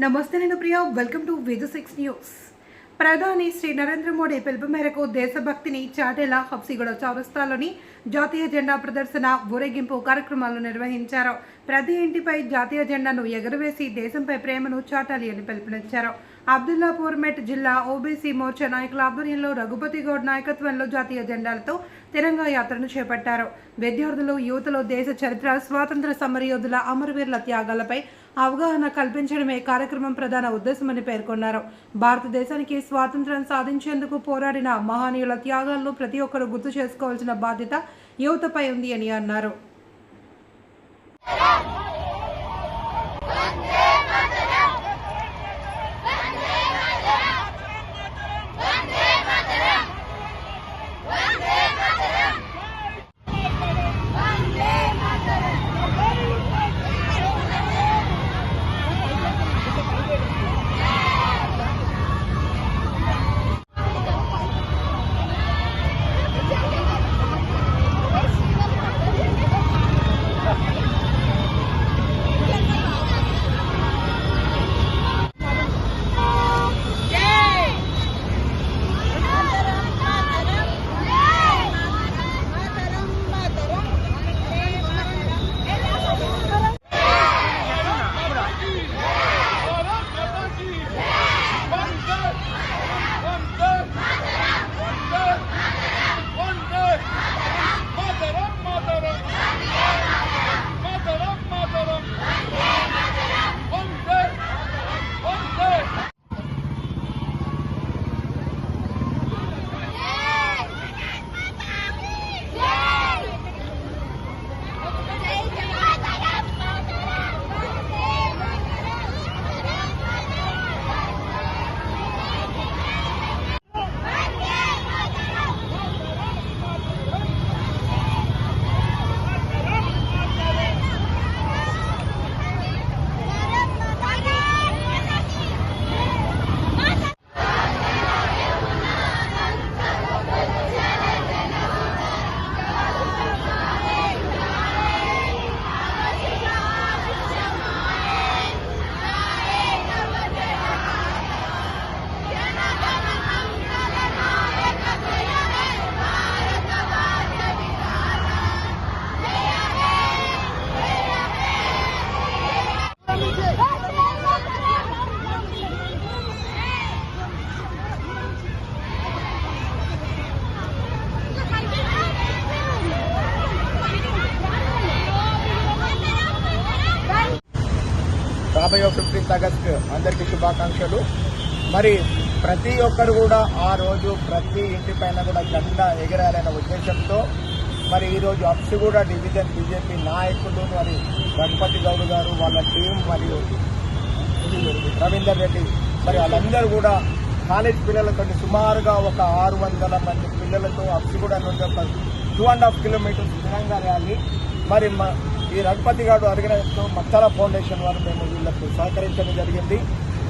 నమస్తే నేను Priya welcome to వేద 6 న్యూస్. ప్రధాని శ్రీ నరేంద్ర మోడీ పిలుపు మేరకు దేశభక్తిని చాటేలా హబ్సిగూడ చౌరస్తాలోని జాతీయ జెండా ప్రదర్శన ఊరేగింపు కార్యక్రమాలు నిర్వహించారు. ప్రతి ఇంటిపై జాతీయ జెండాను ఎగురవేసి దేశంపై ప్రేమను చాటాలి అని పిలుపునిచ్చారు. అబ్దుల్లాపూర్ మెట్ జిల్లా ఓబీసీ మోర్చా నాయకుల ఆధ్వర్యంలో రఘుపతి గౌడ్ నాయకత్వంలో జాతీయ జెండాలతో తిరంగా యాత్రను చేపట్టారు. విద్యార్థులు యువతలో దేశ చరిత్ర, స్వాతంత్ర సమరయోధుల అమరవీరుల త్యాగాలపై అవగాహన కల్పించడమే కార్యక్రమం ప్రధాన ఉద్దేశమని పేర్కొన్నారు. భారతదేశానికి స్వాతంత్ర్యం సాధించేందుకు పోరాడిన మహనీయుల త్యాగాలను ప్రతి ఒక్కరూ గుర్తు చేసుకోవాల్సిన బాధ్యత యువతపై ఉంది అని అన్నారు. రాబోయే 15th ఆగస్టు అందరికీ శుభాకాంక్షలు. మరి ప్రతి ఒక్కరు కూడా ఆ రోజు ప్రతి ఇంటి పైన కూడా జెండా ఎగరాలనే ఉద్దేశంతో మరి ఈరోజు హబ్సిగూడ డివిజన్ బీజేపీ నాయకులు మరి రఘుపతి గౌడ్ గారు, వాళ్ళ టీం మరియు రవీందర్ రెడ్డి మరి వాళ్ళందరూ కూడా కాలేజ్ పిల్లలతో సుమారుగా ఒక 600 మంది పిల్లలతో హబ్సిగూడ నుండి ఒక 2.5 కిలోమీటర్స్ దూరంగా ర్యాలీ మరి ఈ రఘుపతి గౌడ్ ఆర్గనైజేషన్ మక్తాలా ఫౌండేషన్ వారు మేము వీళ్లకు సహకరించడం జరిగింది.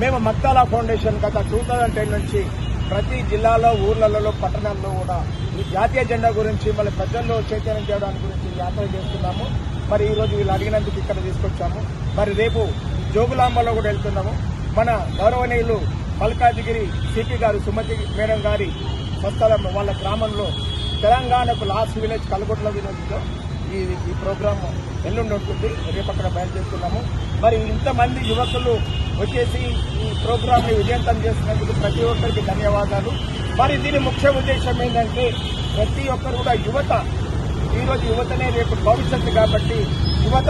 మేము మక్తాలా ఫౌండేషన్ గత 2010 నుంచి ప్రతి జిల్లాలో, ఊర్లలో, పట్టణాల్లో కూడా ఈ జాతీయ జెండా గురించి మళ్ళీ ప్రజల్లో చైతన్యం చేయడానికి గురించి యాత్ర చేస్తున్నాము. మరి ఈరోజు వీళ్ళు అడిగినందుకు ఇక్కడ తీసుకొచ్చాము. మరి రేపు జోగులాంబలో కూడా వెళ్తున్నాము. మన గౌరవనీయులు మల్కాజిగిరి సిపి గారు సుమతి మేడం గారి స్వస్థలం వాళ్ళ గ్రామంలో తెలంగాణకు లాస్ట్ విలేజ్ కలగొట్ల విలేజ్లో ఈ ప్రోగ్రాం ఎల్లుండి ఉంటుంది. రేపు అక్కడ బయలుదేరుతున్నాము. మరి ఇంతమంది యువకులు వచ్చేసి ఈ ప్రోగ్రాం ని విజయవంతం చేసినందుకు ప్రతి ఒక్కరికి ధన్యవాదాలు. మరి దీని ముఖ్య ఉద్దేశం ఏంటంటే ప్రతి ఒక్కరు కూడా ఈరోజు యువతనే రేపు భవిష్యత్తు కాబట్టి యువత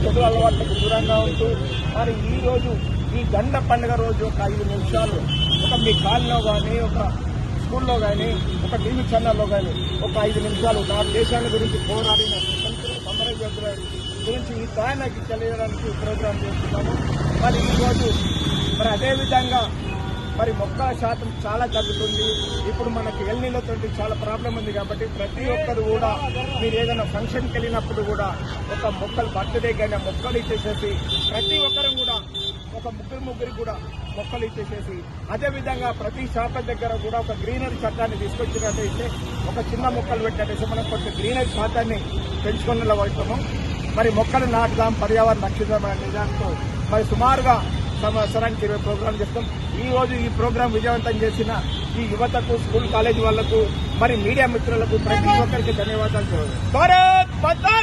చెడు అలవాట్లకు దూరంగా ఉంటూ మరి ఈరోజు ఈ గండ పండుగ రోజు ఒక 5 నిమిషాలు ఒక మీ కాల్లో కానీ, ఒక స్కూల్లో కానీ, ఒక టీవీ ఛానల్లో కానీ ఒక 5 నిమిషాలు నా దేశాల గురించి పోరాడిన సమరయోధుల గురించి ఈ స్థాయికి తెలియడానికి ప్రోగ్రాం చేస్తున్నాము. మరి ఈరోజు మరి అదేవిధంగా మరి మొక్కల శాతం చాలా తగ్గుతుంది. ఇప్పుడు మనకి ఎల్నీళ్ళతో చాలా ప్రాబ్లం ఉంది కాబట్టి ప్రతి ఒక్కరు కూడా మీరు ఏదైనా ఫంక్షన్కి వెళ్ళినప్పుడు కూడా ఒక మొక్కలు బర్త్డే కానీ మొక్కలు ఇచ్చేసేసి ప్రతి ఒక్కరు కూడా ఒక ముగ్గురికి కూడా మొక్కలు ఇచ్చేసేసి అదేవిధంగా ప్రతి షాప్ దగ్గర కూడా ఒక గ్రీనరీ చట్టాన్ని తీసుకొచ్చినట్టయితే ఒక చిన్న మొక్కలు పెట్టినట్టయితే మనం కొంచెం గ్రీనరీ శాతాన్ని పెంచుకునేలా అవుతాము. మరి మొక్కలు నాటుదాం, పర్యావరణ రక్షిద్దాం అనే నిజాంతో మరి సుమారుగా సంవత్సరానికి 20 ప్రోగ్రాం చేస్తాం. ఈ రోజు ఈ ప్రోగ్రాం విజయవంతం చేసిన ఈ యువతకు, స్కూల్ కాలేజ్ వాళ్లకు, మరి మీడియా మిత్రులకు ప్రతి ఒక్కరికి ధన్యవాదాలు. భారత్ మాతా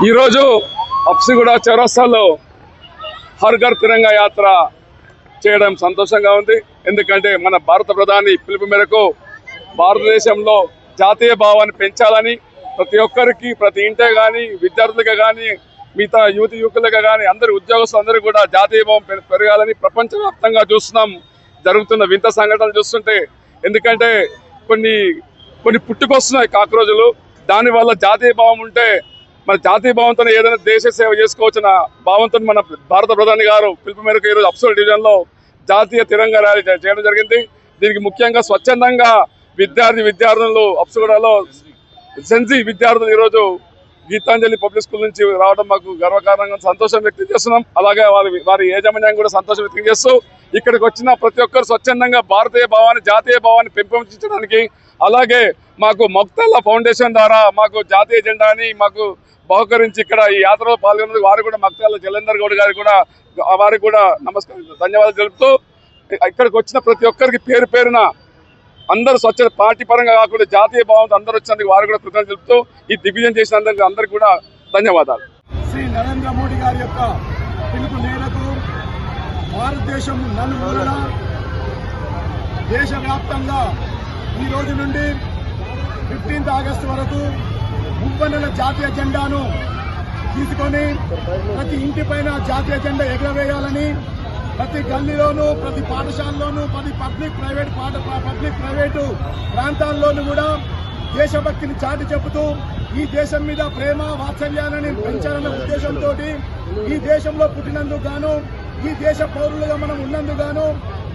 ఈరోజు హబ్సిగూడ చౌరస్తాలో హర్ ఘర్ తిరంగా యాత్ర చేయడం సంతోషంగా ఉంది. ఎందుకంటే మన భారత ప్రధాని పిలుపు మేరకు భారతదేశంలో జాతీయ భావాన్ని పెంచాలని ప్రతి ఒక్కరికి, ప్రతి ఇంటే కానీ, విద్యార్థులుగా కానీ, మిగతా యువకులుగా కానీ, అందరి ఉద్యోగస్తులు అందరూ కూడా జాతీయ భావం పెరగాలని ప్రపంచవ్యాప్తంగా చూస్తున్నాం. జరుగుతున్న వింత సంఘటనలు చూస్తుంటే, ఎందుకంటే కొన్ని పుట్టుకొస్తున్నాయి కాక్రోజులు. దానివల్ల జాతీయ భావం ఉంటే మన జాతీయ భావంతో ఏదైనా దేశ సేవ చేసుకోవచ్చిన భావంతో మన భారత ప్రధాని గారు పిలుపు మేరకు ఈరోజు హబ్సిగూడ డివిజన్లో జాతీయ తిరంగా ర్యాలీ చేయడం జరిగింది. దీనికి ముఖ్యంగా స్వచ్ఛందంగా విద్యార్థులు హబ్సిగూడలో సెన్సీ విద్యార్థులు ఈరోజు గీతాంజలి పబ్లిక్ స్కూల్ నుంచి రావడం మాకు గర్వకారణంగా సంతోషం వ్యక్తం చేస్తున్నాం. అలాగే వారి యాజమాన్యం కూడా సంతోషం వ్యక్తం చేస్తూ ఇక్కడికి వచ్చిన ప్రతి ఒక్కరు స్వచ్ఛందంగా భారతీయ భావాన్ని, జాతీయ భావాన్ని పెంపొందించడానికి, అలాగే మాకు మక్తల్లా ఫౌండేషన్ ద్వారా మాకు జాతీయ జెండాని మాకు బహుకరించి ఇక్కడ ఈ యాత్రలో పాల్గొన్నందుకు వారు కూడా మక్తల్లా జలంధర్ గౌడ్ గారికి కూడా వారికి కూడా నమస్కారం, ధన్యవాదాలు తెలుపుతూ ఇక్కడికి వచ్చిన ప్రతి ఒక్కరికి పేరు పేరున అందరూ స్వచ్ఛ పార్టీ పరంగా కాకుండా జాతీయ భావంతో అందరూ వచ్చినందుకు వారు కూడా కృతజ్ఞతలు తెలుపుతూ ఈ దిగ్విజయం చేసినందుకు అందరికీ కూడా ధన్యవాదాలు. శ్రీ నరేంద్ర మోడీ గారి యొక్క పిలుపు మేరకు భారతదేశం నలుమూలల దేశవ్యాప్తంగా ఈ రోజు నుండి 15th ఆగస్టు వరకు ముప్పన్నెల జాతీయ జెండాను తీసుకొని ప్రతి ఇంటి పైన జాతీయ జెండా ఎగరవేయాలని, ప్రతి గల్లీలోనూ, ప్రతి పాఠశాలలోనూ, ప్రతి పబ్లిక్ ప్రైవేటు ప్రాంతాల్లోనూ కూడా దేశభక్తిని చాటి చెబుతూ ఈ దేశం మీద ప్రేమ వాత్సల్యాలను పెంచాలన్న ఉద్దేశంతో ఈ దేశంలో పుట్టినందుకు గాను, ఈ దేశ పౌరులుగా మనం ఉన్నందుకు గాను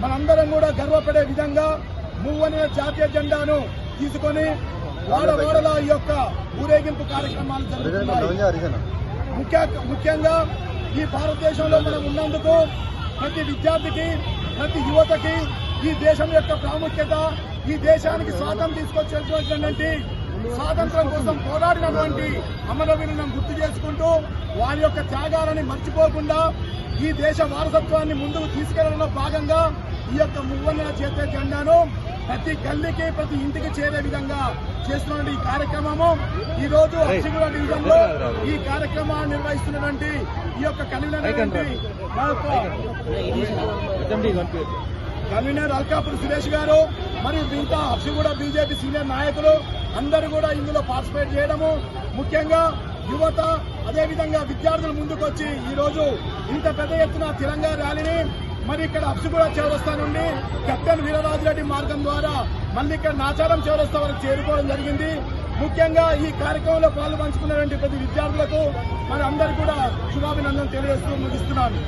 మనందరం కూడా గర్వపడే విధంగా మువ్వన్నెల జాతీయ జెండాను తీసుకొని వాడవాడలా ఈ యొక్క ఊరేగింపు కార్యక్రమాలు జరుగుతున్నాయి. ముఖ్యంగా ఈ భారతదేశంలో మనం ఉన్నందుకు ప్రతి విద్యార్థికి, ప్రతి యువతకి ఈ దేశం యొక్క ప్రాముఖ్యత, ఈ దేశానికి స్వాతంత్రం తీసుకొచ్చేటువంటి స్వాతంత్రం కోసం పోరాడినటువంటి అమరవీరులను గుర్తు చేసుకుంటూ వారి యొక్క త్యాగాలని మర్చిపోకుండా ఈ దేశ వారసత్వాన్ని ముందుకు తీసుకెళ్లడంలో భాగంగా ఈ యొక్క మువ్వన్నెల జాతీయ జెండాను ప్రతి గల్లీకి, ప్రతి ఇంటికి చేరే విధంగా చేస్తున్న ఈ కార్యక్రమము ఈ రోజు హబ్సిగూడ డివిజన్ లో ఈ కార్యక్రమాన్ని నిర్వహిస్తున్నటువంటి ఈ యొక్క కన్వీనర్ అల్కాపూర్ సురేష్ గారు మరియు మిగతా హబ్సిగూడ బీజేపీ సీనియర్ నాయకులు అందరూ కూడా ఇందులో పార్టిసిపేట్ చేయడము, ముఖ్యంగా యువత అదేవిధంగా విద్యార్థులు ముందుకొచ్చి ఈ రోజు ఇంత పెద్ద ఎత్తున తిరంగా ర్యాలీని మరి ఇక్కడ హబ్సిగూడ చౌరస్తా నుండి కెప్టెన్ వీరరాజరెడ్డి మార్గం ద్వారా మళ్ళీ ఇక్కడ నాచారం చౌరస్తా వరకు చేరుకోవడం జరిగింది. ముఖ్యంగా ఈ కార్యక్రమంలో పాల్పంచుకున్నటువంటి ప్రతి విద్యార్థులకు మరి అందరికీ కూడా శుభాభినందనలు తెలియజేస్తూ ముగిస్తున్నాను.